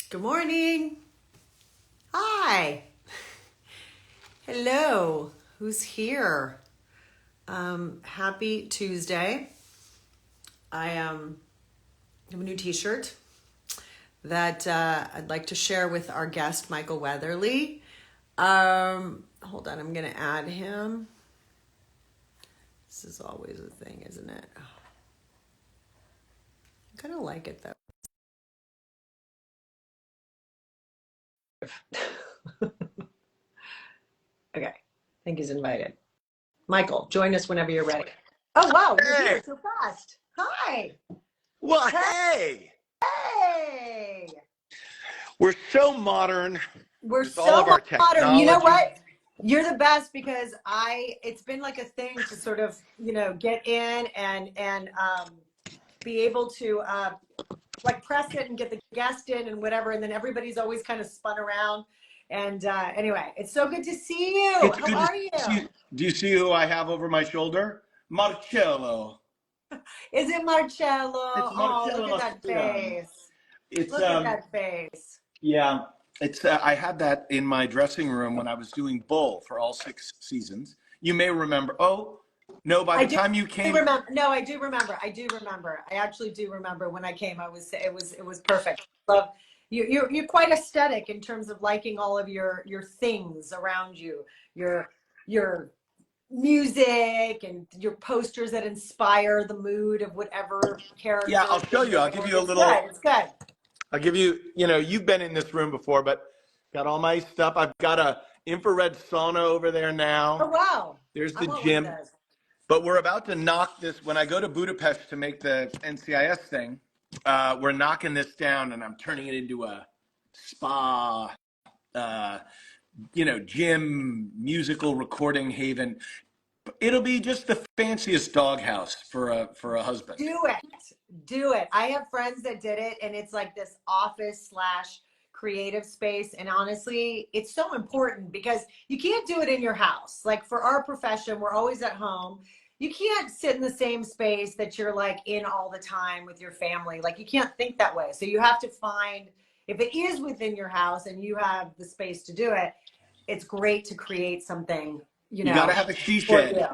Good morning. Hi. Hello. Who's here? Happy Tuesday. I have a new t-shirt that I'd like to share with our guest, Michael Weatherly. Hold on, I'm going to add him. This is always a thing, isn't it? I kind of like it though. Okay, I think he's invited. Michael, join us whenever you're ready. Oh, wow, you're Hey. here so fast. Hi. Well, hey, Hey. we're so modern We're with all of so our modern. You know technology. what? You're the best because it's been like a thing to sort of, get in and be able to like press it and get the guest in and whatever. And then everybody's always kind of spun around. And anyway, it's so good to see you. It's How good to are you? see you. Do you see who I have over my shoulder? Marcello. Is it Marcello? It's Oh, look Marcello at that Mastroianni. face. It's Look at that face. yeah. It's I had that in my dressing room when I was doing Bull for all 6 seasons. You may remember. Oh no, by I the do time you came, remember. No, I do remember. I do remember. I actually do remember when I came. It was perfect. Love you. You're quite aesthetic in terms of liking all of your things around you. Your music and your posters that inspire the mood of whatever yeah, character or I'll show thing you. you're I'll in. give you a It's good. little. It's good. I'll give you, you've been in this room before, but got all my stuff. I've got a infrared sauna over there Oh now. wow. There's I the want one of gym. those. But we're about to knock this. When I go to Budapest to make the NCIS thing, we're knocking this down and I'm turning it into a spa, uh, gym, musical recording haven. It'll be just the fanciest doghouse for a husband. Do it. Do it. I have friends that did it, and it's like this office slash creative space. And honestly, it's so important because you can't do it in your house. Like for our profession, we're always at home. You can't sit in the same space that you're like in all the time with your family. Like you can't think that way. So you have to find, if it is within your house and you have the space to do it, it's great to create something, You got to have a she for you shed.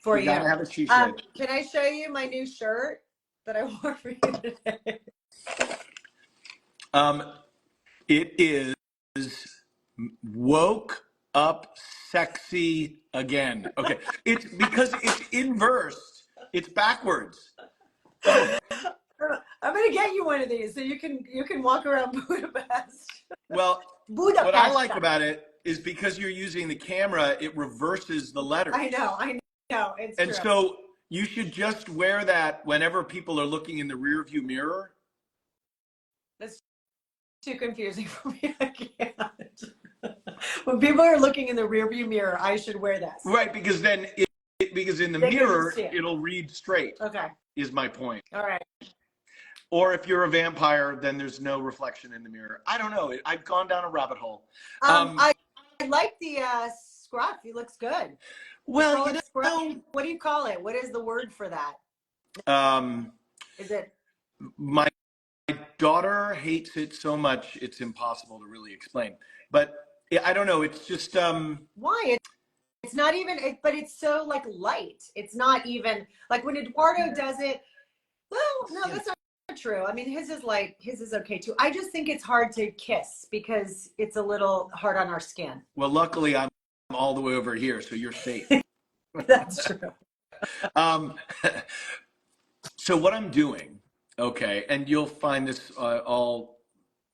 for You got you. to have a she shed. Can I show you my new shirt that I wore for you today? Um, it is woke up sexy again. Okay. It's because it's inverse. It's backwards. Oh, I'm gonna get you one of these so you can walk around Budapest. well, what I Budapest. like about it is because you're using the camera, it reverses the letters. I know, it's And true. so you should just wear that whenever people are looking in the rearview mirror. That's too confusing for me. I can't. When people are looking in the rearview mirror, I should wear this. Right, because then because in the They can mirror see it. it'll read straight, Okay. is my point. All right. Or if you're a vampire, then there's no reflection in the mirror. I don't know. I've gone down a rabbit hole. I like the scruff. He looks good. You Well, call it scruff? What do you call it? What is the word for that? Is it? My daughter hates it so much it's impossible to really explain. But I don't know. It's just Why? It's not even, but it's so like light. It's not even like when Eduardo does it. Well, no, that's not true. I mean, his is light. His is okay too. I just think it's hard to kiss because it's a little hard on our skin. well, luckily I'm all the way over here, so you're safe. That's true. um, so what I'm doing, okay, and you'll find this all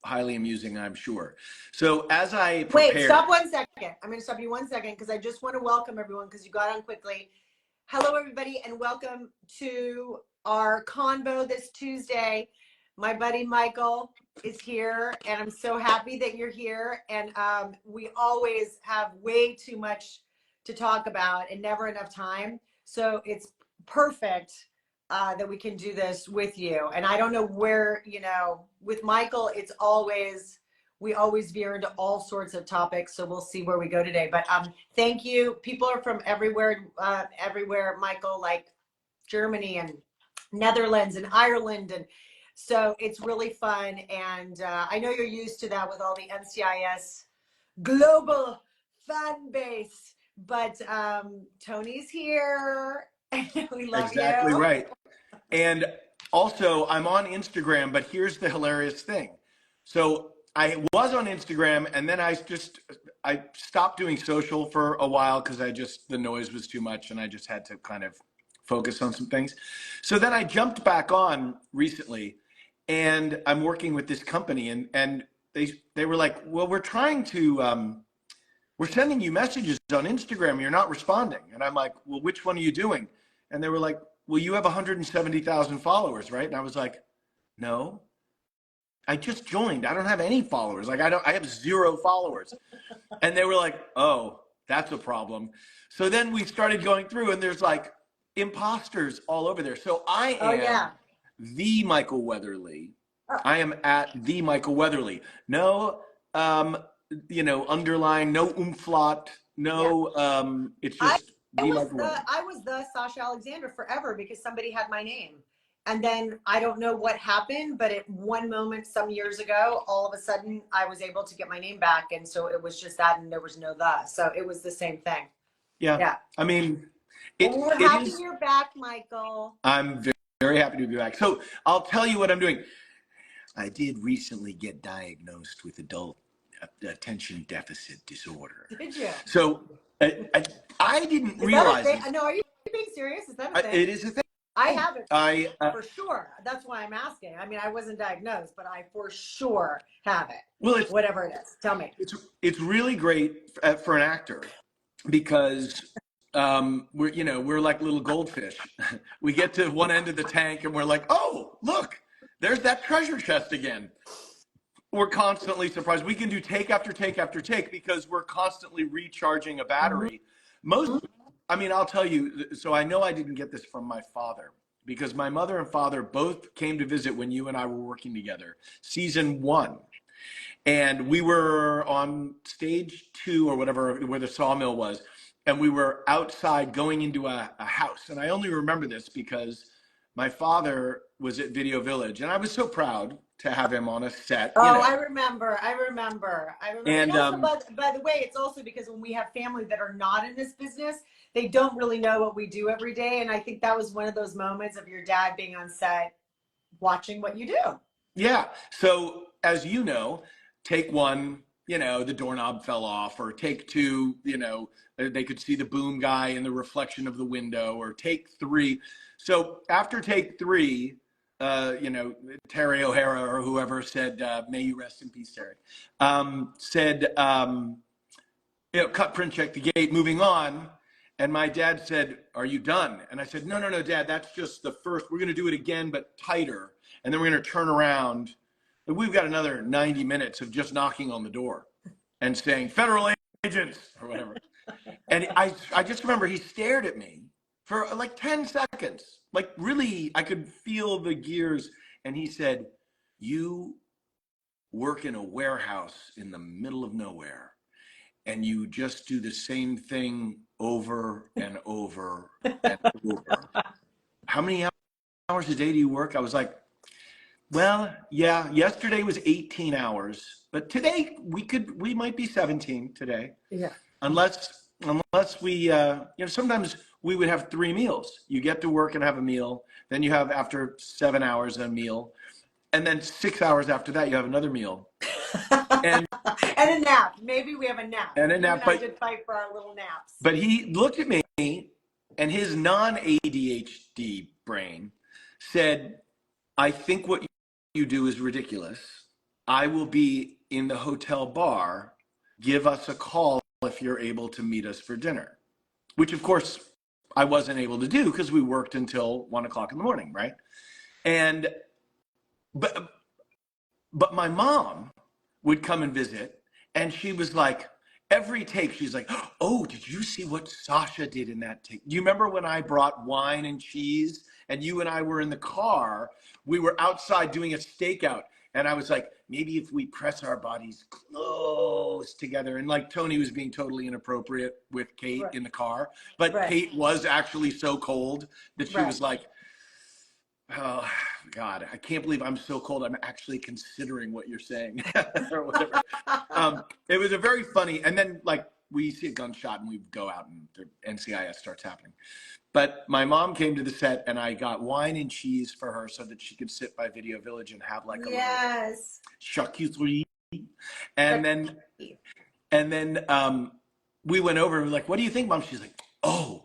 highly amusing, I'm sure. So as I Wait, prepare, stop 1 second. I'm going to stop you 1 second because I just want to welcome everyone because you got on quickly. Hello, everybody, and welcome to our convo this Tuesday. My buddy Michael is here, and I'm so happy that you're here. And we always have way too much to talk about and never enough time. So it's perfect that we can do this with you. And I don't know where, with Michael, we always veer into all sorts of topics. So we'll see where we go today. But thank you. People are from everywhere, Michael, like Germany and Netherlands and Ireland and So it's really fun. And I know you're used to that with all the NCIS global fan base, but Tony's here. We love Exactly you. right. And also, I'm on Instagram, but here's the hilarious thing. So I was on Instagram, and then I stopped doing social for a while because the noise was too much, and I just had to kind of focus on some things. So then I jumped back on recently, and I'm working with this company, and they were like, "Well, we're sending you messages on Instagram. You're not responding." And I'm like, "Well, which one are you doing?" And they were like, "Well, you have 170,000 followers, right?" And I was like, "No, I just joined. I don't have any followers. Like, I have 0 followers." And they were like, "Oh, that's a problem." So then we started going through, and there's like imposters all over there. So I Oh, am yeah. the Michael Weatherly. Oh, I am at the Michael Weatherly. No, underline, no umflot, yeah. no, it's I, just the Michael Weatherly. I was the Sasha Alexander forever because somebody had my name. And then I don't know what happened, but at one moment some years ago, all of a sudden I was able to get my name back. And so it was just that, and there was no the. So it was the same thing. Yeah. Yeah. I mean, Well, we're it happy is, you're back, Michael. I'm very, very happy to be back. So I'll tell you what I'm doing. I did recently get diagnosed with adult attention deficit disorder. Did you? So I didn't Is that a realize thing? it. No, are you being serious? Is that a thing? It is a thing. I have it I for sure. That's why I'm asking. I mean, I wasn't diagnosed, but I for sure have it. well, Whatever it is. Tell me. it's really great for an actor because we're like little goldfish. We get to one end of the tank and we're like, "Oh, look, there's that treasure chest again." We're constantly surprised. We can do take after take after take because we're constantly recharging a battery. I'll tell you, so I know I didn't get this from my father because my mother and father both came to visit when you and I were working together, season 1. And we were on stage 2 or whatever, where the sawmill was. And we were outside going into a house. And I only remember this because my father was at Video Village. And I was so proud to have him on a set. Oh, I remember. And And also, by the way, it's also because when we have family that are not in this business, they don't really know what we do every day. And I think that was one of those moments of your dad being on set, watching what you do. yeah. So as you know, take 1, the doorknob fell off, or take 2, they could see the boom guy in the reflection of the window, or take 3. So after take 3, Terry O'Hara or whoever said, "May you rest in peace, Terry," said, cut, print, check the gate, moving on. And my dad said, "Are you done?" And I said, No, Dad, that's just the first. We're going to do it again, but tighter. And then we're going to turn around. And we've got another 90 minutes of just knocking on the door and saying, "Federal agents," or whatever. And I just remember he stared at me for like 10 seconds. Like, really, I could feel the gears. And he said, "You work in a warehouse in the middle of nowhere, and you just do the same thing over and over and over. How many hours a day do you work?" I was like, "Well, yeah, yesterday was 18 hours, but today we might be 17 today." Yeah. Unless we, sometimes we would have 3 meals. You get to work and have a meal. Then you have, after 7 hours, a meal. And then 6 hours after that, you have another meal. And a nap. Maybe we have a nap. And a nap. I did fight for our little naps. But he looked at me, and his non-ADHD brain said, "I think what you do is ridiculous. I will be in the hotel bar. Give us a call if you're able to meet us for dinner," which, of course, I wasn't able to do because we worked until 1:00 in the morning, right? And but my mom would come and visit, and she was like, every take, she's like, "Oh, did you see what Sasha did in that take? Do you remember when I brought wine and cheese and you and I were in the car? We were outside doing a stakeout, and I was like, maybe if we press our bodies close together." And like, Tony was being totally inappropriate with Kate in the car, but Kate was actually so cold that she was like, Oh God, I can't believe I'm so cold. I'm actually considering what you're saying or whatever. It was a very funny, and then like we see a gunshot and we go out and the NCIS starts happening. But my mom came to the set and I got wine and cheese for her so that she could sit by Video Village and have like a little Yes. charcuterie. And then and then we went over and we're like, what do you think, Mom? She's like, oh,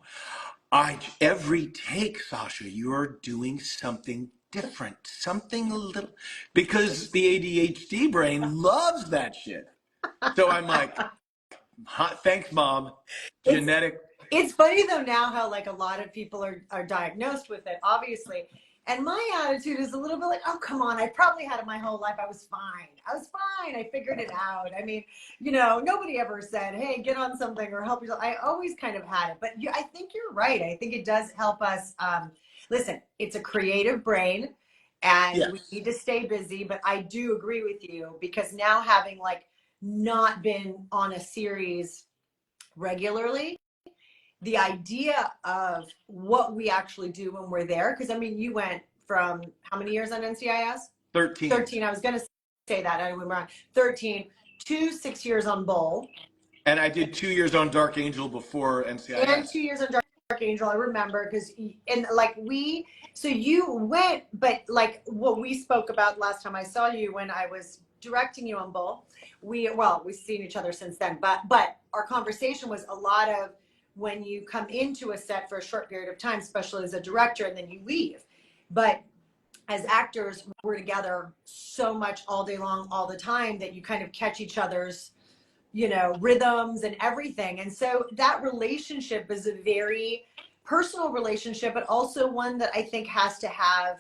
every take, Sasha, you're doing something different, something a little, because the ADHD brain loves that shit. So I'm like, thanks, Mom. It's Genetic. it's funny though now how like a lot of people are diagnosed with it, obviously. And my attitude is a little bit like, oh come on, I probably had it my whole life. I was fine. I was fine. I figured it out. I mean, nobody ever said, hey, get on something or help yourself. I always kind of had it. But I think you're right. I think it does help us. Listen, it's a creative brain and we Yes. need to stay busy. But I do agree with you because now having like not been on a series regularly, the idea of what we actually do when we're there, because I mean, you went from how many years on NCIS? 13. 13. I was going to say that. I went wrong. 13 to 6 years on Bull. And I did 2 years on Dark Angel before NCIS. And 2 years on Dark Angel. I remember because, and like so you went, but like what we spoke about last time I saw you when I was directing you on Bull, we've seen each other since then, but our conversation was a lot of when you come into a set for a short period of time, especially as a director, and then you leave. But as actors, we're together so much all day long, all the time that you kind of catch each other's rhythms and everything. And so that relationship is a very personal relationship, but also one that I think has to have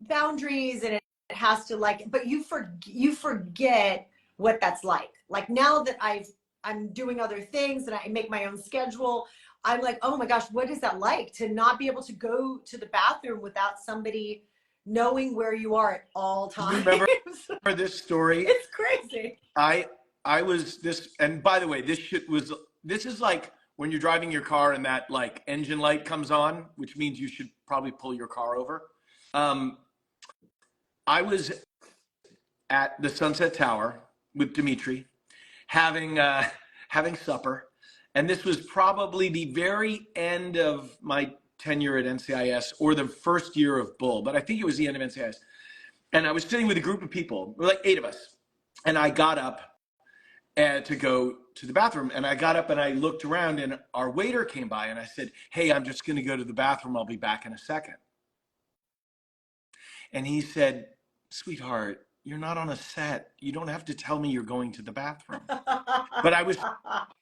boundaries, and it has to but you forget what that's like. Like now that I'm doing other things and I make my own schedule, I'm like, oh my gosh, what is that like to not be able to go to the bathroom without somebody knowing where you are at all times? Remember this story? It's crazy. I was this, and by the way, this is like when you're driving your car and that like engine light comes on, which means you should probably pull your car over. I was at the Sunset Tower with Dimitri having supper, and this was probably the very end of my tenure at NCIS or the first year of Bull, but I think it was the end of NCIS. And I was sitting with a group of people, like 8 of us, and I got up to go to the bathroom, and I got up and I looked around, and our waiter came by, and I said, hey, I'm just going to go to the bathroom. I'll be back in a second. And he said, sweetheart, you're not on a set. You don't have to tell me you're going to the bathroom. But I was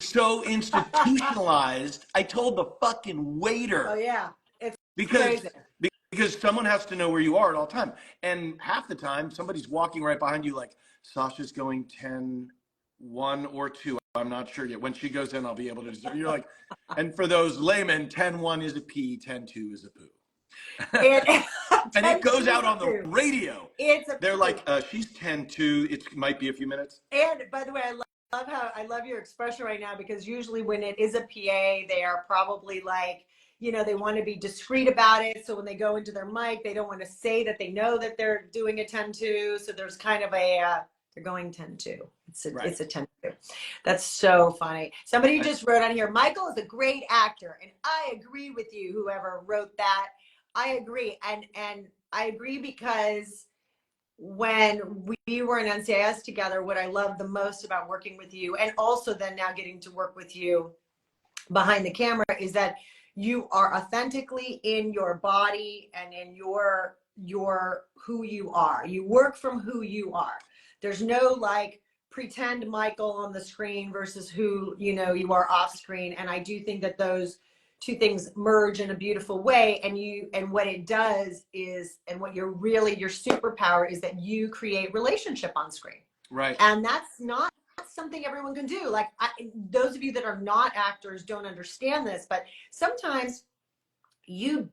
so institutionalized, I told the fucking waiter. Oh yeah, it's because crazy. because someone has to know where you are at all time. And half the time, somebody's walking right behind you like, Sasha's going 10, 1 or 2. I'm not sure yet. When she goes in, I'll be able to. You're like, and for those laymen, 10-1 is a pee, 10-2 is a poo. And it goes out on the radio. They're like, she's 10-2. It might be a few minutes. And by the way, I love your expression right now, because usually when it is a PA, they are probably like, they want to be discreet about it. So when they go into their mic, they don't want to say that they know that they're doing a 10-2. So there's kind of they're going 10-2. It's a 10-2. That's so funny. Somebody just wrote on here, Michael is a great actor. And I agree with you, whoever wrote that. I agree. And I agree because when we were in NCIS together, what I loved the most about working with you, and also then now getting to work with you behind the camera, is that you are authentically in your body and in your who you are. You work from who you are. There's no like pretend Michael on the screen versus who you are off screen. And I do think that those two things merge in a beautiful way. And what it does is, and what your superpower is, that you create relationship on screen. Right. And that's not something everyone can do. Like those of you that are not actors don't understand this, but sometimes the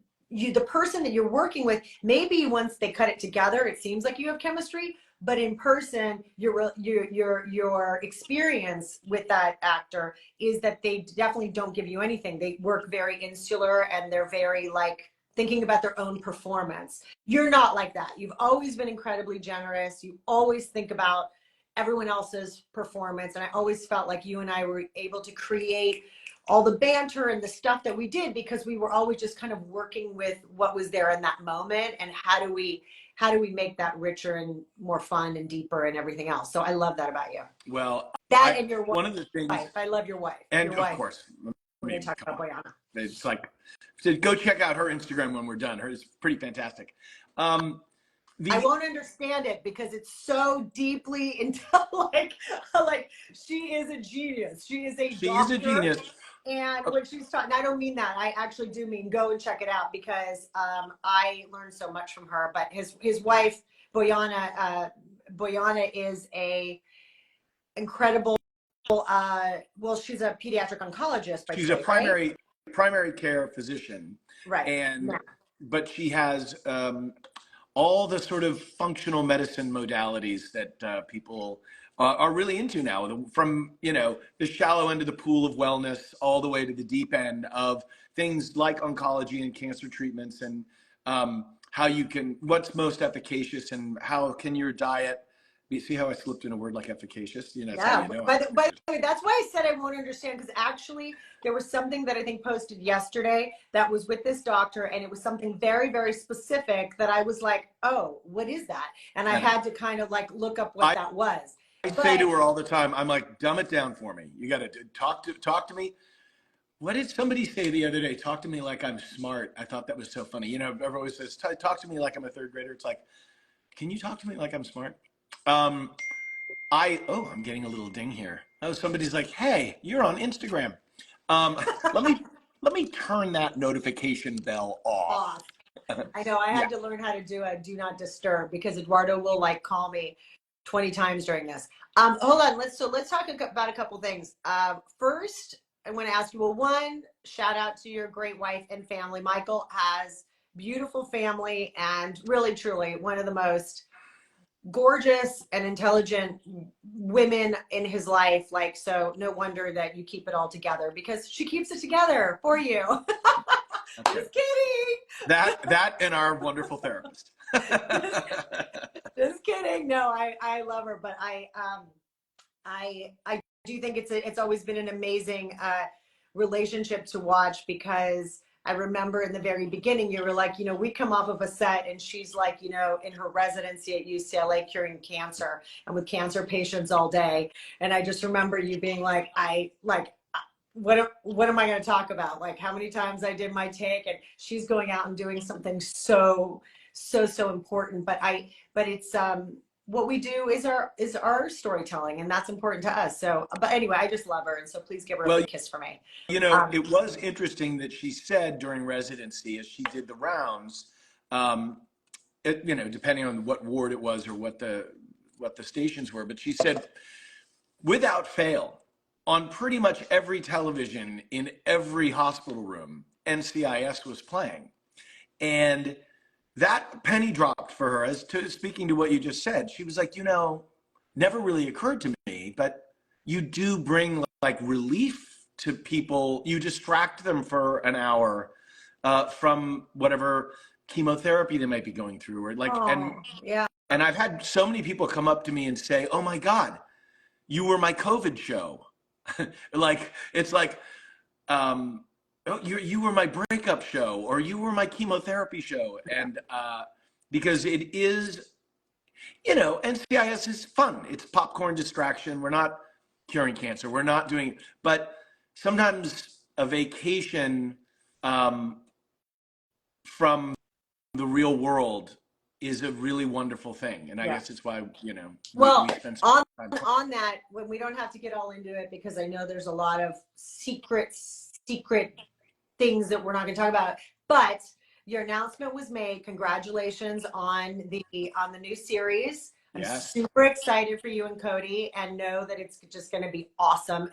person that you're working with, maybe once they cut it together, it seems like you have chemistry, but in person, your experience with that actor is that they definitely don't give you anything. They work very insular, and they're very like thinking about their own performance. You're not like that. You've always been incredibly generous. You always think about everyone else's performance. And I always felt like you and I were able to create all the banter and the stuff that we did because we were always just kind of working with what was there in that moment and how do we make that richer and more fun and deeper and everything else. So I love that about you. Well, And your one of the things, wife. I love your wife. and your of wife. course, We're going to talk about Boyana. it's like, so go check out her Instagram when we're done. It's pretty fantastic. I won't understand it because it's so deeply into like she is a genius. She is a genius. And when she's talking, I don't mean that. I actually do mean go and check it out because I learned so much from her. But his wife, Boyana is a incredible, well, she's a pediatric oncologist. She's a primary care physician. Right. And, but she has all the sort of functional medicine modalities that people are really into now, from, you know, the shallow end of the pool of wellness all the way to the deep end of things like oncology and cancer treatments, and how you can, what's most efficacious, and how can your diet, you see how I slipped in a word like efficacious? You know, yeah. you know. By the way, that's why I said I won't understand, because actually there was something that I think posted yesterday that was with this doctor, and it was something very, very specific that I was like, oh, what is that? And I had to kind of like look up what that was. I say to her all the time, I'm like, dumb it down for me. You got to talk to me. What did somebody say the other day? Talk to me like I'm smart. I thought that was so funny. You know, everyone always says, talk to me like I'm a third grader. It's like, can you talk to me like I'm smart? I'm getting a little ding here. Oh, somebody's like, hey, you're on Instagram. Let me turn that notification bell off. I know I had to learn how to do a do not disturb because Eduardo will like call me 20 times during this. Hold on. Let's talk about a couple things. First, I want to ask you, well, one, shout out to your great wife and family. Michael has beautiful family and really, truly one of the most gorgeous and intelligent women in his life. Like, so no wonder that you keep it all together because she keeps it together for you. Just kidding. That and our wonderful therapist. Just kidding. No, I love her, but I do think it's always been an amazing relationship to watch, because I remember in the very beginning, you were like, you know, we come off of a set and she's like, you know, in her residency at UCLA curing cancer and with cancer patients all day. And I just remember you being like, what am I going to talk about? Like how many times I did my take, and she's going out and doing something so important. But it's, what we do is our storytelling, and that's important to us. So, but anyway, I just love her. And so please give her a big kiss for me. You know, it was interesting that she said during residency, as she did the rounds, you know, depending on what ward it was or what the stations were, but she said, without fail, on pretty much every television in every hospital room, NCIS was playing. And that penny dropped for her. Speaking to what you just said, she was like, you know, never really occurred to me, but you do bring like relief to people. You distract them for an hour from whatever chemotherapy they might be going through, or like, and I've had so many people come up to me and say, oh my God, you were my COVID show. Like, it's like, oh, you were my breakup show, or you were my chemotherapy show. And because it is, you know, NCIS is fun. It's popcorn distraction. We're not curing cancer. We're not doing, but sometimes a vacation from the real world is a really wonderful thing. And I guess it's why, you know, well, we spend some time on that, when we don't have to get all into it, because I know there's a lot of secret things that we're not going to talk about, but your announcement was made. Congratulations on the new series. I'm super excited for you and Cody, and know that it's just going to be awesome.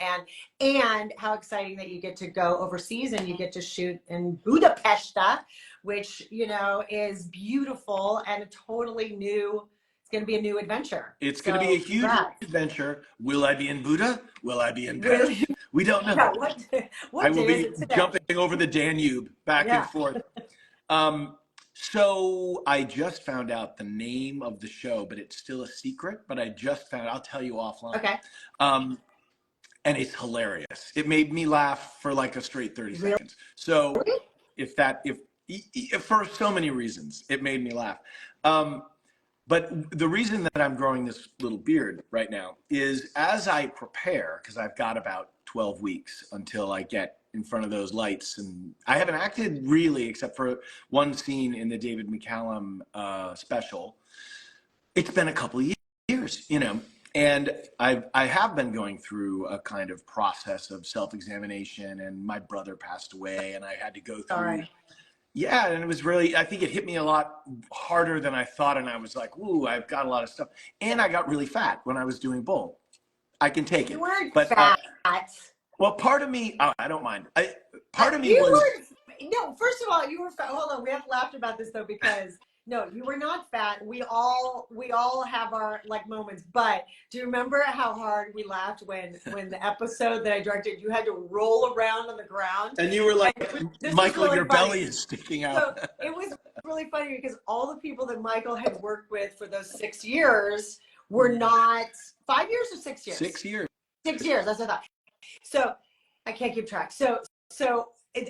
And how exciting that you get to go overseas and you get to shoot in Budapest, which, you know, is beautiful and a totally new. It's going to be a new adventure. It's going to be a huge adventure. Will I be in Buda? Will I be in Pest? We don't know. Yeah, what I will day be is it today? jumping over the Danube back and forth. So I just found out the name of the show, but it's still a secret. But I just found, I'll tell you offline. Okay. Um, and it's hilarious. It made me laugh for like a straight 30 Really? seconds. So if for so many reasons, it made me laugh. But the reason that I'm growing this little beard right now is as I prepare, because I've got about 12 weeks until I get in front of those lights. And I haven't acted really, except for one scene in the David McCallum special. It's been a couple of years, you know, and I have been going through a kind of process of self-examination, and my brother passed away and I had to go through. Sorry. Yeah, and it was really, I think it hit me a lot harder than I thought, and I was like, ooh, I've got a lot of stuff. And I got really fat when I was doing bowl. I can take it. You weren't But fat. well, part of me, I don't mind. Part of me You was, were, no, first of all, you were fat. Hold on, we have to laugh about this though, because no, you were not fat. We all have our like moments. But do you remember how hard we laughed when the episode that I directed, you had to roll around on the ground? and you were like, This was Michael, really your funny. belly is sticking out. So it was really funny because all the people that Michael had worked with for those 6 years were not 5 years or 6 years. 6 years. 6 years. That's what I thought. So I can't keep track. So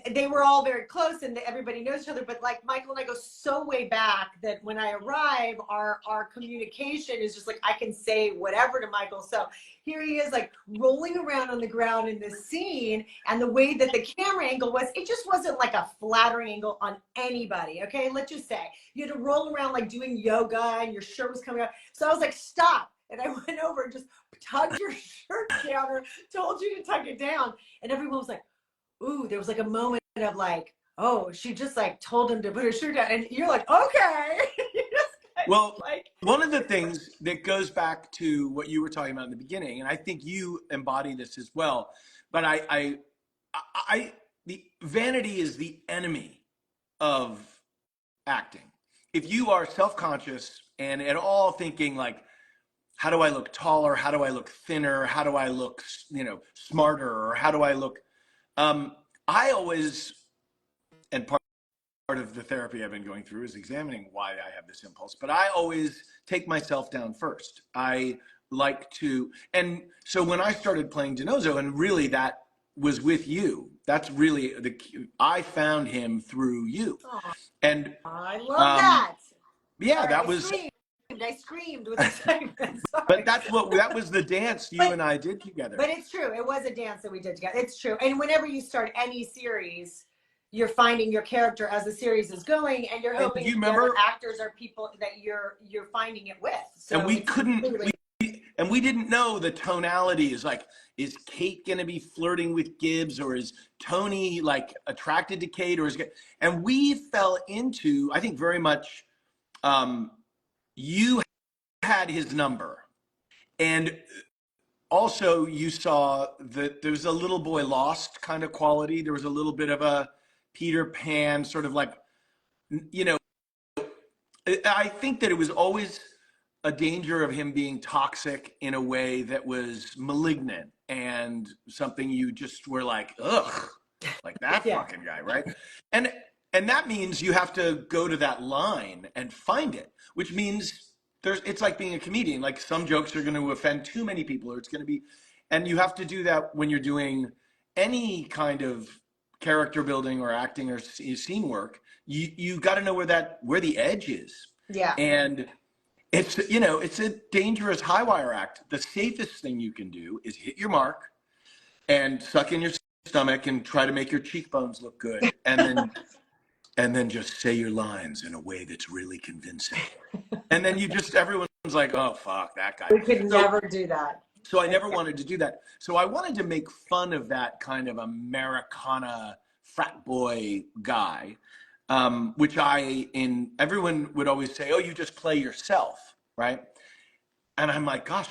they were all very close and everybody knows each other. But like Michael and I go so way back that when I arrive, our communication is just like I can say whatever to Michael. So here he is like rolling around on the ground in this scene, and the way that the camera angle was, it just wasn't like a flattering angle on anybody. Okay, let's just say you had to roll around like doing yoga and your shirt was coming up. So I was like, stop. And I went over and just tugged your shirt down or told you to tug it down. And everyone was like, ooh, there was like a moment of like, oh, she just like told him to put her shirt down. And you're like, okay. Well, like, one of the things that goes back to what you were talking about in the beginning, and I think you embody this as well, but the vanity is the enemy of acting. If you are self-conscious and at all thinking like, how do I look taller? How do I look thinner? How do I look, you know, smarter? Or how do I look? I always, and part of the therapy I've been going through is examining why I have this impulse, but I always take myself down first. I like to, and so when I started playing DiNozzo, and really that was with you, that's really I found him through you. Aww. And I love that. Yeah, sorry, that was. I screamed with excitement. But that was the dance you and I did together. But it's true. It was a dance that we did together. It's true. And whenever you start any series, you're finding your character as the series is going, and you're hoping you the other remember, actors are people that you're finding it with. So and we couldn't, we didn't know the tonality is like, is Kate going to be flirting with Gibbs, or is Tony like attracted to Kate, or and we fell into, I think very much, you had his number, and also you saw that there was a little boy lost kind of quality. There was a little bit of a Peter Pan sort of like, you know, I think that it was always a danger of him being toxic in a way that was malignant and something you just were like, ugh, like that fucking guy, right? And that means you have to go to that line and find it, which means it's like being a comedian. Like some jokes are going to offend too many people, or it's going to be, and you have to do that when you're doing any kind of character building or acting or scene work. You got to know where the edge is. Yeah. And it's, you know, it's a dangerous high wire act. The safest thing you can do is hit your mark and suck in your stomach and try to make your cheekbones look good, and then just say your lines in a way that's really convincing. And then everyone's like, oh, fuck, that guy. We could never do that. So I never wanted to do that. So I wanted to make fun of that kind of Americana frat boy guy, which everyone would always say, oh, you just play yourself, right? And I'm like, gosh,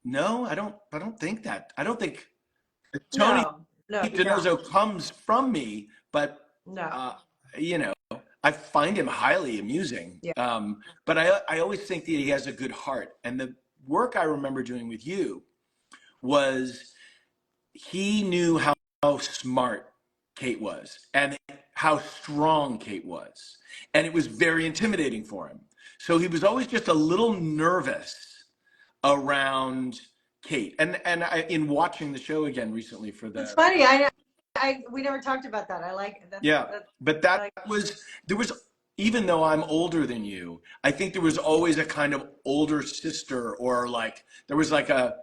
no, I don't think that. I don't think Tony DiNozzo comes from me, but you know, I find him highly amusing. Yeah. But I always think that he has a good heart. And the work I remember doing with you was he knew how smart Kate was and how strong Kate was. And it was very intimidating for him. So he was always just a little nervous around Kate. And in watching the show again recently for It's the funny. We never talked about that. I like that. yeah, but that Like, was there was even though I'm older than you, I think there was always a kind of older sister or like there was like a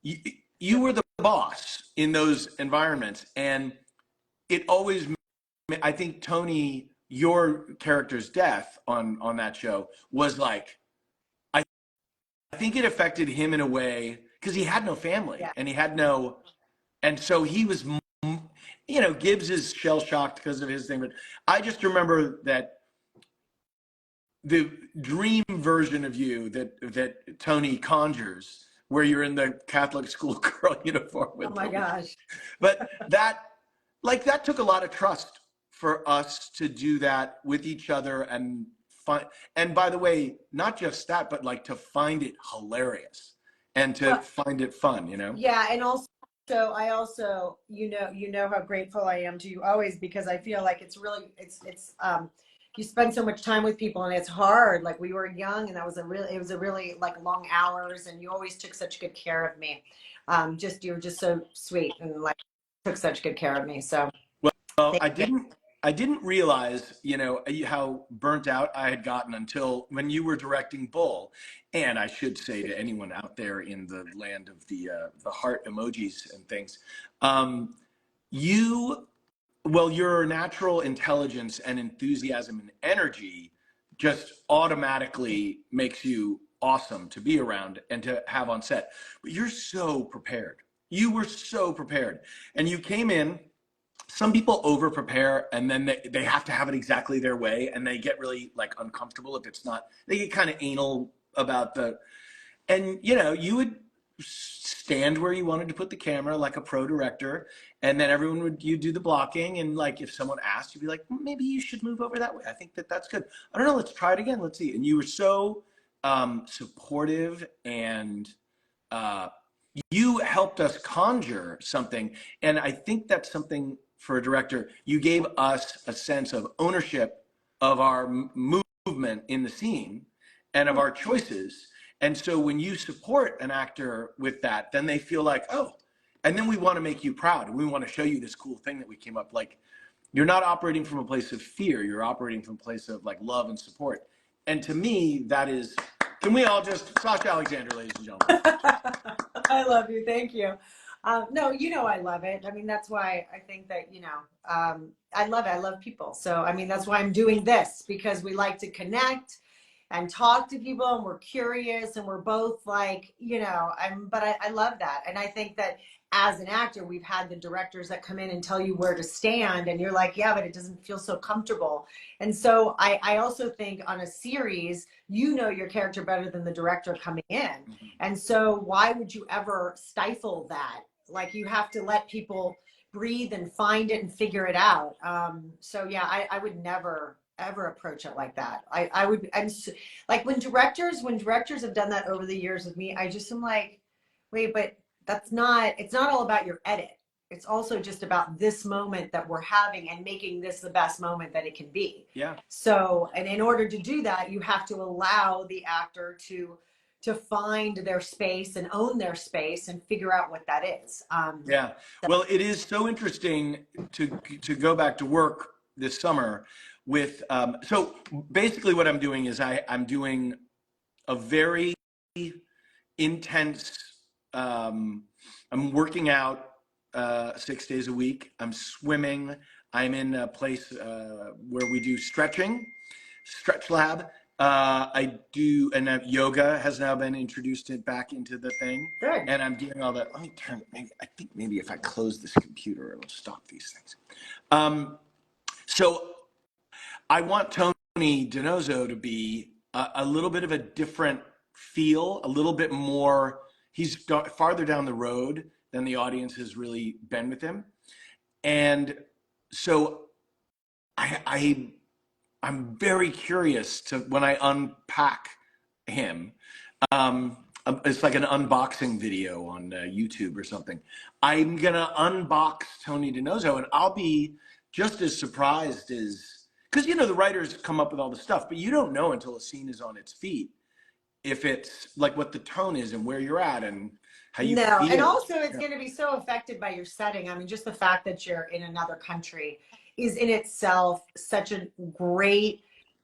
you were the boss in those environments and it always I think Tony your character's death on that show was like I think it affected him in a way because he had no family yeah. and he had no and so he was you know Gibbs is shell shocked because of his thing but I just remember that the dream version of you that Tony conjures where you're in the Catholic schoolgirl uniform with Oh my them. gosh. But that took a lot of trust for us to do that with each other and find and by the way not just that but like to find it hilarious and to Well, find it fun, you know. yeah, and also I also you know how grateful I am to you always because I feel like it's really it's you spend so much time with people and it's hard. Like we were young and that was it was a really like long hours and you always took such good care of me. Just you were just so sweet and like took such good care of me. So Well, thank you. I didn't realize, you know, how burnt out I had gotten until when you were directing Bull. And I should say to anyone out there in the land of the heart emojis and things, um, you, well, your natural intelligence and enthusiasm and energy just automatically makes you awesome to be around and to have on set. But you're so prepared. You were so prepared, and you came in some people over prepare and then they have to have it exactly their way and they get really like uncomfortable if it's not they get kind of anal about the and you know you would stand where you wanted to put the camera like a pro director and then everyone would you do the blocking and like if someone asked you'd be like maybe you should move over that way I think that's good I don't know let's try it again let's see and you were so supportive and uh, you helped us conjure something and I think that's something for a director you gave us a sense of ownership of our movement in the scene and of our choices and so when you support an actor with that then they feel like oh and then we want to make you proud and we want to show you this cool thing that we came up like you're not operating from a place of fear you're operating from a place of like love and support and to me that is can we all just Sasha Alexander ladies and gentlemen. I love you. Thank you. No, you know, I love it. I mean, that's why I think that, you know, I love it. I love people. So, I mean, that's why I'm doing this because we like to connect and talk to people and we're curious and we're both like, you know, but I love that. And I think that as an actor, we've had the directors that come in and tell you where to stand and you're like, yeah, but it doesn't feel so comfortable. And so I also think on a series, you know your character better than the director coming in. And so why would you ever stifle that? Like you have to let people breathe and find it and figure it out. So yeah, I would never ever approach it like that. I would, like when directors have done that over the years with me, I just am like, wait, but it's not all about your edit. It's also just about this moment that we're having and making this the best moment that it can be. Yeah. So, and in order to do that, you have to allow the actor to find their space and own their space and figure out what that is. Yeah. Well, it is so interesting to go back to work this summer with so basically what I'm doing is I'm doing a very intense I'm working out 6 days a week. I'm swimming. I'm in a place where we do stretch lab. I do, and yoga has now been introduced back into the thing. Good. And I'm doing all that. Let me turn, I think maybe if I close this computer, it'll stop these things. So I want Tony DiNozzo to be a little bit of a different feel, a little bit more, he's farther down the road than the audience has really been with him. And so I'm very curious to when I unpack him. It's like an unboxing video on YouTube or something. I'm gonna unbox Tony DiNozzo, and I'll be just as surprised as, because the writers come up with all the stuff, but you don't know until a scene is on its feet if it's like what the tone is and where you're at and how you No, and feel. also it's going to be so affected by your setting. I mean, just the fact that you're in another country is in itself such a great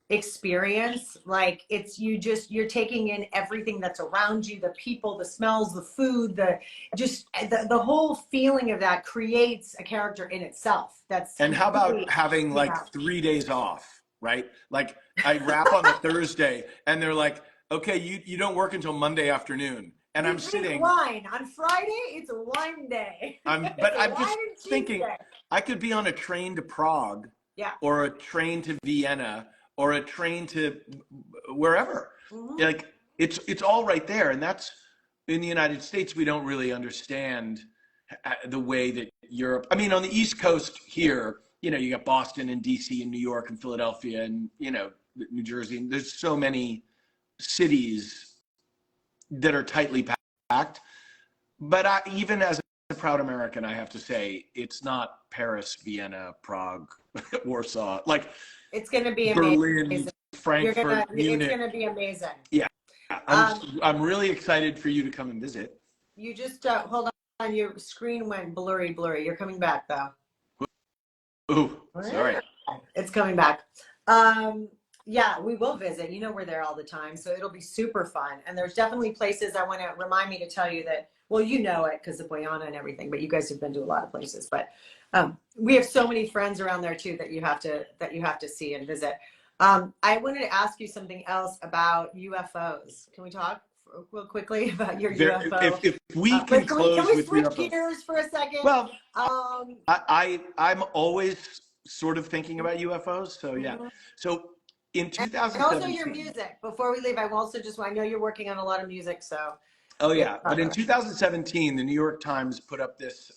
experience. Like you're taking in everything that's around you, the people, the smells, the food, the whole feeling of that creates a character in itself. That's And how completely, about having like 3 days off, right? Like I wrap on a Thursday and they're like, okay, you don't work until Monday afternoon. And you I'm drink sitting, wine on Friday. It's a wine day. but It's a I'm wine just and cheese thinking day. I could be on a train to Prague Yeah. or a train to Vienna or a train to wherever. Mhm. Like it's all right there. And that's in the United States, we don't really understand the way that Europe, I mean, on the East Coast here, you got Boston and DC and New York and Philadelphia and, New Jersey. And there's so many cities that are tightly packed. But even as a proud American, I have to say, it's not Paris, Vienna, Prague, Warsaw, like It's going to be Berlin, amazing. Frankfurt, It's Munich. going to be amazing. Yeah, I'm really excited for you to come and visit. You just hold on. Your screen went blurry. You're coming back though. Ooh, sorry. It's coming back. Yeah, we will visit. We're there all the time, so it'll be super fun. And there's definitely places I want to remind me to tell you that. Well, you know it because of Boyana and everything, but you guys have been to a lot of places. But we have so many friends around there too that you have to see and visit. I wanted to ask you something else about UFOs. Can we talk real quickly about your UFO? If we can close can we with switch UFOs. gears for a second? Well, I'm always sort of thinking about UFOs. So yeah. Mhm. So in And 2017. also your music. Before we leave, I know you're working on a lot of music, so. Oh yeah, but in 2017, the New York Times put up this.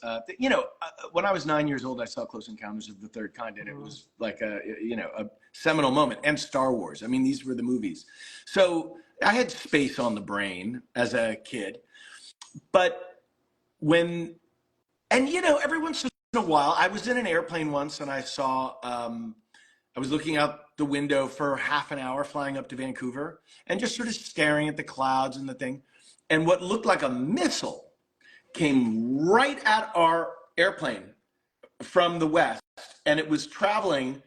When I was 9 years old, I saw Close Encounters of the Third Kind, and it was like a seminal moment. And Star Wars. I mean, these were the movies. So I had space on the brain as a kid, but every once in a while, I was in an airplane once, and I saw. I was looking out the window for half an hour, flying up to Vancouver, and just sort of staring at the clouds and the thing. And what looked like a missile came right at our airplane from the west, and it was traveling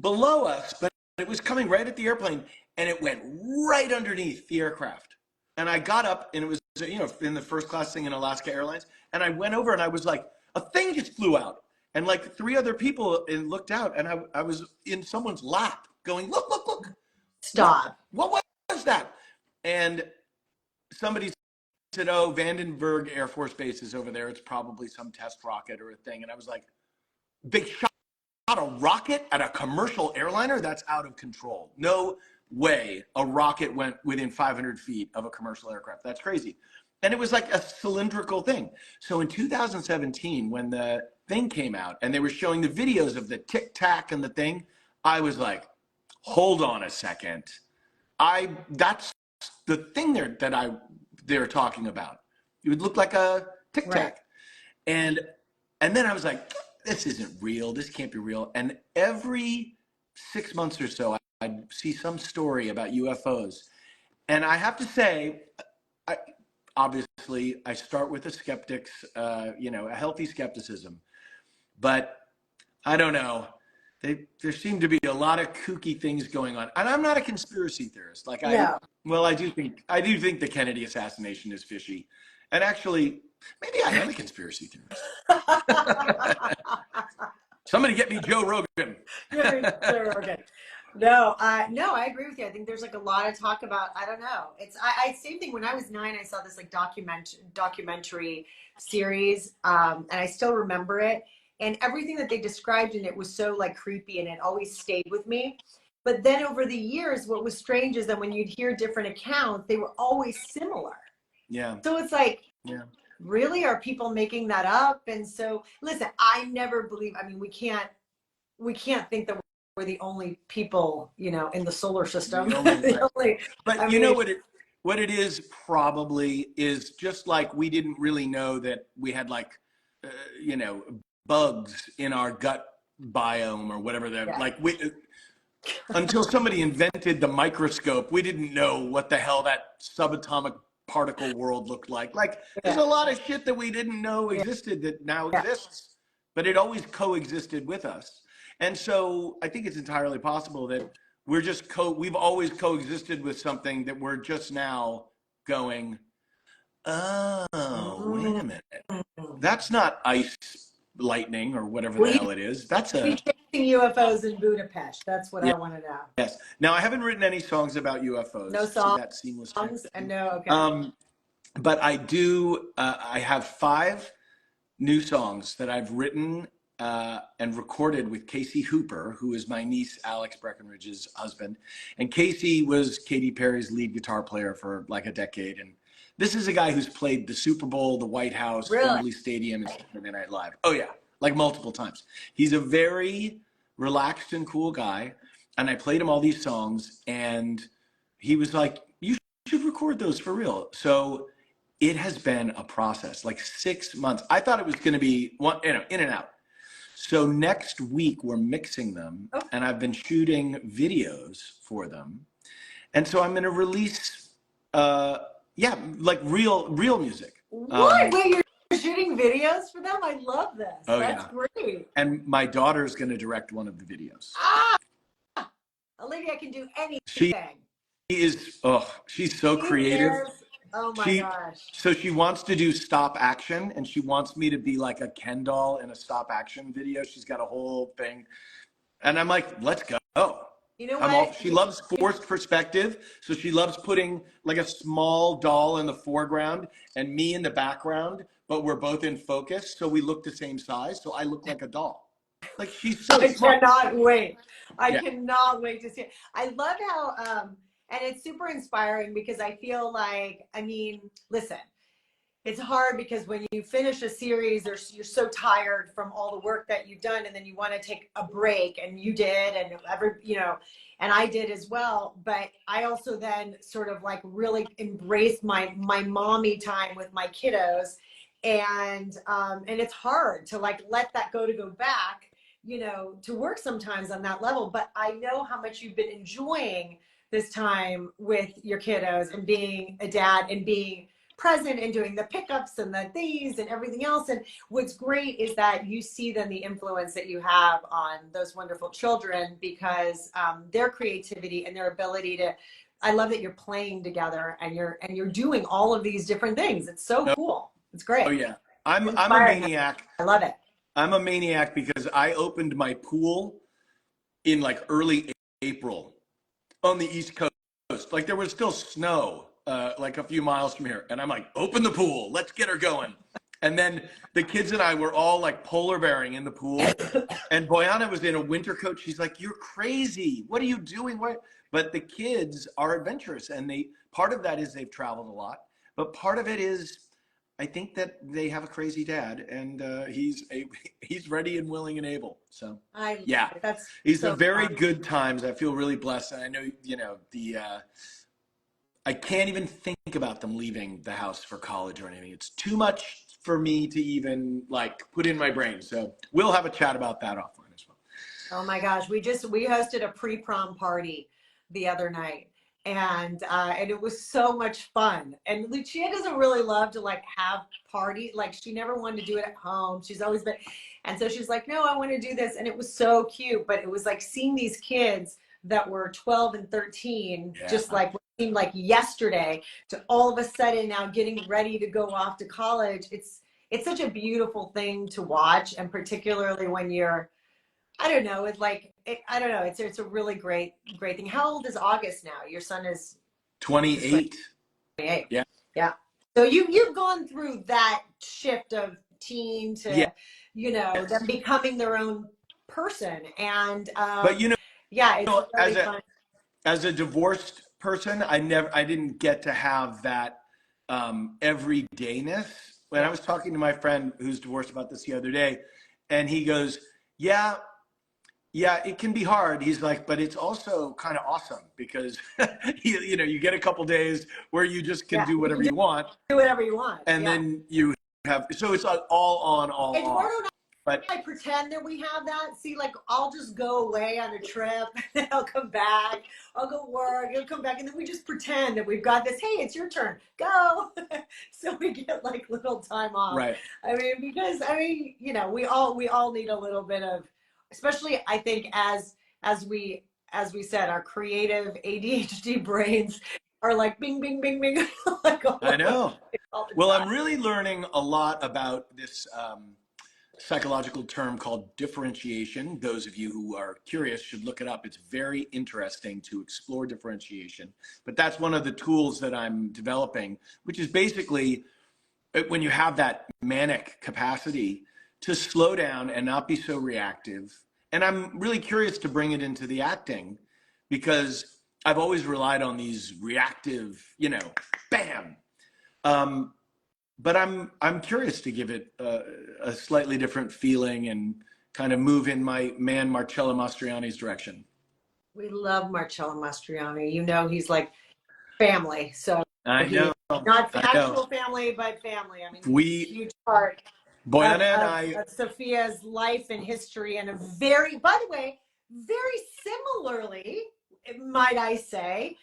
below us, but it was coming right at the airplane, and it went right underneath the aircraft. And I got up, and it was in the first class thing in Alaska Airlines, and I went over, and I was like, a thing just flew out. And like 3 other people looked out, and I was in someone's lap going, look. Stop. What was that? And somebody said, oh, Vandenberg Air Force Base is over there. It's probably some test rocket or a thing. And I was like, they shot a rocket at a commercial airliner? That's out of control. No way a rocket went within 500 feet of a commercial aircraft. That's crazy. And it was like a cylindrical thing. So in 2017, when the thing came out and they were showing the videos of the tic tac and the thing, I was like, hold on a second. That's the thing they're talking about. It would look like a tic tac. Right. And then I was like, this isn't real. This can't be real. And every 6 months or so, I'd see some story about UFOs. And I have to say, obviously, I start with the skeptics, a healthy skepticism. But I don't know. There seem to be a lot of kooky things going on, and I'm not a conspiracy theorist. Like I do think the Kennedy assassination is fishy, and actually, maybe I am a conspiracy theorist. Somebody get me Joe Rogan. Joe Rogan. No, I agree with you. I think there's like a lot of talk about. I don't know. Same thing. When I was 9, I saw this like documentary series, and I still remember it. And everything that they described in it was so like creepy, and it always stayed with me. But then over the years, what was strange is that when you'd hear different accounts, they were always similar. Yeah. So it's like, yeah, really, are people making that up? And so, listen, I never believe. I mean, we can't think that we're the only people, in the solar system. But what it is probably is just like we didn't really know that we had like, bugs in our gut biome or whatever Yeah. like until somebody invented the microscope, we didn't know what the hell that subatomic particle world looked like. Like there's a lot of shit that we didn't know existed that now exists, but it always coexisted with us. And so I think it's entirely possible that we've always coexisted with something that we're just now going, oh, wait a minute. That's not ice lightning or whatever the hell it is. That's Be chasing UFOs in Budapest. That's what I want to know. Yes. Now I haven't written any songs about UFOs. No songs. See that seamless And no. Okay. But I do. I have 5 new songs that I've written and recorded with Casey Hooper, who is my niece Alex Breckenridge's husband. And Casey was Katy Perry's lead guitar player for like a decade. And this is a guy who's played the Super Bowl, the White House, Wembley Stadium, and Saturday Night Live. Oh yeah, like multiple times. He's a very relaxed and cool guy. And I played him all these songs, and he was like, "You should record those for real." So it has been a process, like 6 months. I thought it was going to be in and out. So next week we're mixing them, and I've been shooting videos for them, and so I'm going to release, like real music. What? Wait, you're shooting videos for them? I love this. Oh, That's great. And my daughter's going to direct one of the videos. Olivia can do anything. She is. Oh, she's so creative. Oh my gosh. So she wants to do stop action, and she wants me to be like a Ken doll in a stop action video. She's got a whole thing. And I'm like, let's go. You know what? She loves forced perspective. So she loves putting like a small doll in the foreground and me in the background, but we're both in focus. So we look the same size. So I look like a doll. Like she's so smart. I cannot wait. I cannot wait to see it. I love how, and it's super inspiring because I feel like, I mean, listen, it's hard because when you finish a series, you're so tired from all the work that you've done, and then you want to take a break, and you did, and and I did as well. But I also then sort of like really embraced my mommy time with my kiddos, and it's hard to like let that go back, to work sometimes on that level. But I know how much you've been enjoying this time with your kiddos and being a dad and being present and doing the pickups and the things and everything else. And what's great is that you see then the influence that you have on those wonderful children, because their creativity and their ability to, I love that you're playing together and you're doing all of these different things. It's so cool. It's great. Oh yeah. I'm a maniac. I love it. I'm a maniac because I opened my pool in like early April on the East Coast. Like there was still snow like a few miles from here. And I'm like, open the pool, let's get her going. And then the kids and I were all like polar bearing in the pool. And Boyana was in a winter coat. She's like, you're crazy. What are you doing? But the kids are adventurous. And part of that is they've traveled a lot. But part of it is, I think that they have a crazy dad, and he's ready and willing and able. So these are very good times. I feel really blessed. And I know, I can't even think about them leaving the house for college or anything. It's too much for me to even like put in my brain. So we'll have a chat about that offline as well. Oh my gosh. We hosted a pre-prom party the other night. And it was so much fun. And Lucia doesn't really love to like have party. Like she never wanted to do it at home. She's always been, and so she's like, no, I want to do this. And it was so cute, but it was like seeing these kids that were 12 and 13, just like what seemed like yesterday, to all of a sudden now getting ready to go off to college. It's such a beautiful thing to watch. And particularly when you're, I don't know, I don't know. It's a really great thing. How old is August now? Your son is 28. 28. Yeah. Yeah. So you've gone through that shift of teen to, them becoming their own person. And, but it's really fun. As a divorced person, I didn't get to have that everydayness. When I was talking to my friend who's divorced about this the other day, and he goes, yeah, it can be hard. He's like, but it's also kind of awesome because, you get a couple days where you just can do whatever you want. Do whatever you want. And then you have, so it's like all on, all off. But I pretend that we have that. See, like I'll just go away on a trip, and I'll come back. I'll go work. I'll come back, and then we just pretend that we've got this. Hey, it's your turn. Go. So we get like little time off. right. I mean, because I mean, you know, we all need a little bit of, especially I think as we said, our creative ADHD brains are like bing bing bing bing. Like I know. all the Well, time. I'm really learning a lot about this psychological term called differentiation. Those of you who are curious should look it up. It's very interesting to explore differentiation. But that's one of the tools that I'm developing, which is basically when you have that manic capacity to slow down and not be so reactive. And I'm really curious to bring it into the acting because I've always relied on these reactive, you know, bam. But I'm curious to give it a slightly different feeling and kind of move in my man Marcello Mastroianni's direction. We love Marcello Mastroianni. You know, he's like family. So I know. not I know. actual family, but family. I mean, We, huge part Boyana and I, of Sophia's life and history, and a very, by the way, very similarly, might I say,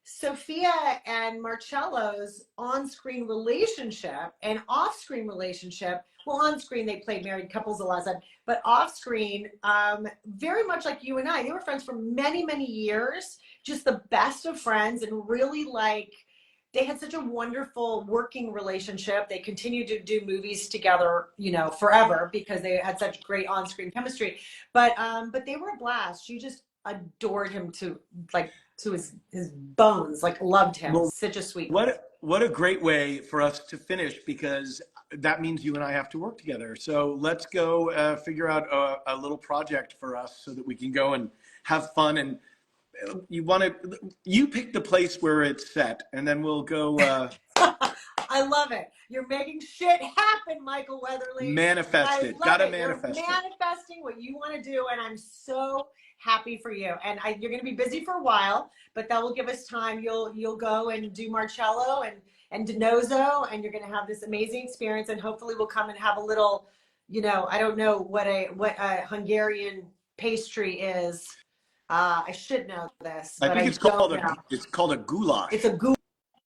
Sophia and Marcello's on-screen relationship and off-screen relationship. Well, on-screen they played married couples a lot of time, but off-screen, very much like you and I. They were friends for many, many years, just the best of friends, and really like they had such a wonderful working relationship. They continued to do movies together, you know, forever because they had such great on-screen chemistry. But they were a blast. She just adored him to his bones, like loved him. well, Such a sweet. what a great way for us to finish because that means you and I have to work together. So let's go figure out a little project for us so that we can go and have fun. And you pick the place where it's set, and then we'll go I love it. You're making shit happen, Michael Weatherly. manifest it. Gotta manifest You're manifesting what you want to do, and I'm so happy for you. And you're going to be busy for a while, but that will give us time. You'll go and do Marcello and Denozo, and you're going to have this amazing experience. And hopefully, we'll come and have a little, you know, I don't know what a Hungarian pastry is. I should know this, I but think I it's don't know. it's called a goulash. It's a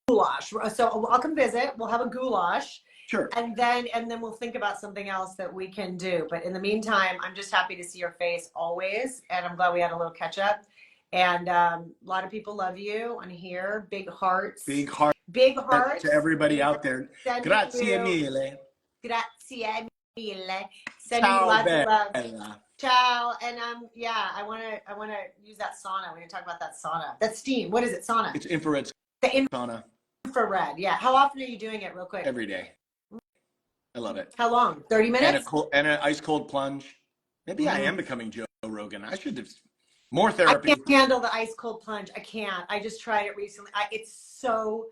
goulash. So I'll come visit. We'll have a goulash. Sure. And then we'll think about something else that we can do. But in the meantime, I'm just happy to see your face always. And I'm glad we had a little catch up. And a lot of people love you on here. Big hearts. Big heart. Big hearts. To everybody out there. Grazie mille. Grazie mille. Sending Ciao, you lots of love. bella. Ciao. And yeah, I wanna use that sauna. We're gonna talk about that sauna. That steam. What is it? Sauna. It's infrared The sauna. infrared. Yeah. How often are you doing it real quick? Every day. I love it. How long? 30 minutes? And an ice cold plunge. Maybe I am becoming Joe Rogan. I should have more I therapy. can't handle the ice cold plunge. I can't. I just tried it recently. It's so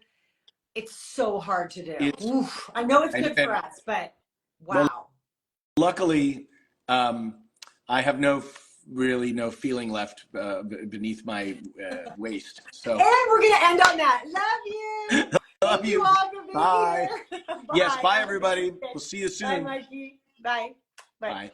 hard to do. Oof. I know it's good for us, but wow. Well, luckily, I have really no feeling left beneath my waist. So. And we're gonna end on that. Love you. Love Thank you. all for being Bye. here. Yes, bye everybody. We'll see you Bye, soon. Mikey. Bye. Bye.